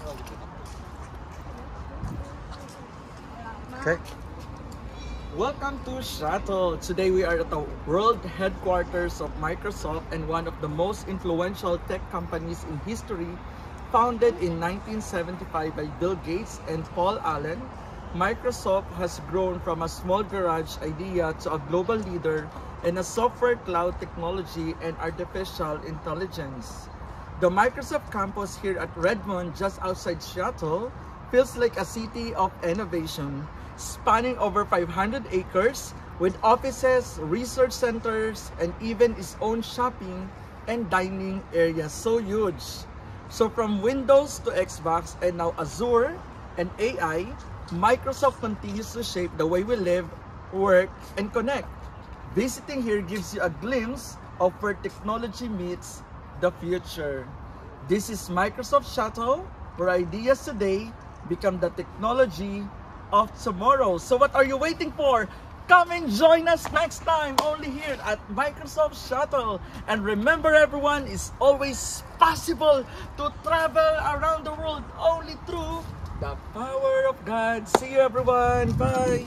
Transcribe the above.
Okay. Welcome to Shuttle. Today we are at the world headquarters of Microsoft and one of the most influential tech companies in history. Founded in 1975 by Bill Gates and Paul Allen, Microsoft has grown from a small garage idea to a global leader in a software, cloud technology, and artificial intelligence. The Microsoft campus here at Redmond, just outside Seattle, feels like a city of innovation, spanning over 500 acres with offices, research centers, and even its own shopping and dining area. So huge. So from Windows to Xbox and now Azure and AI, Microsoft continues to shape the way we live, work, and connect. Visiting here gives you a glimpse of where technology meets the future. This is Microsoft Shuttle, where ideas today become the technology of tomorrow. So what are you waiting for? Come and join us next time only here at Microsoft Shuttle. And remember everyone, it's always possible to travel around the world only through the power of God. See you everyone. Bye.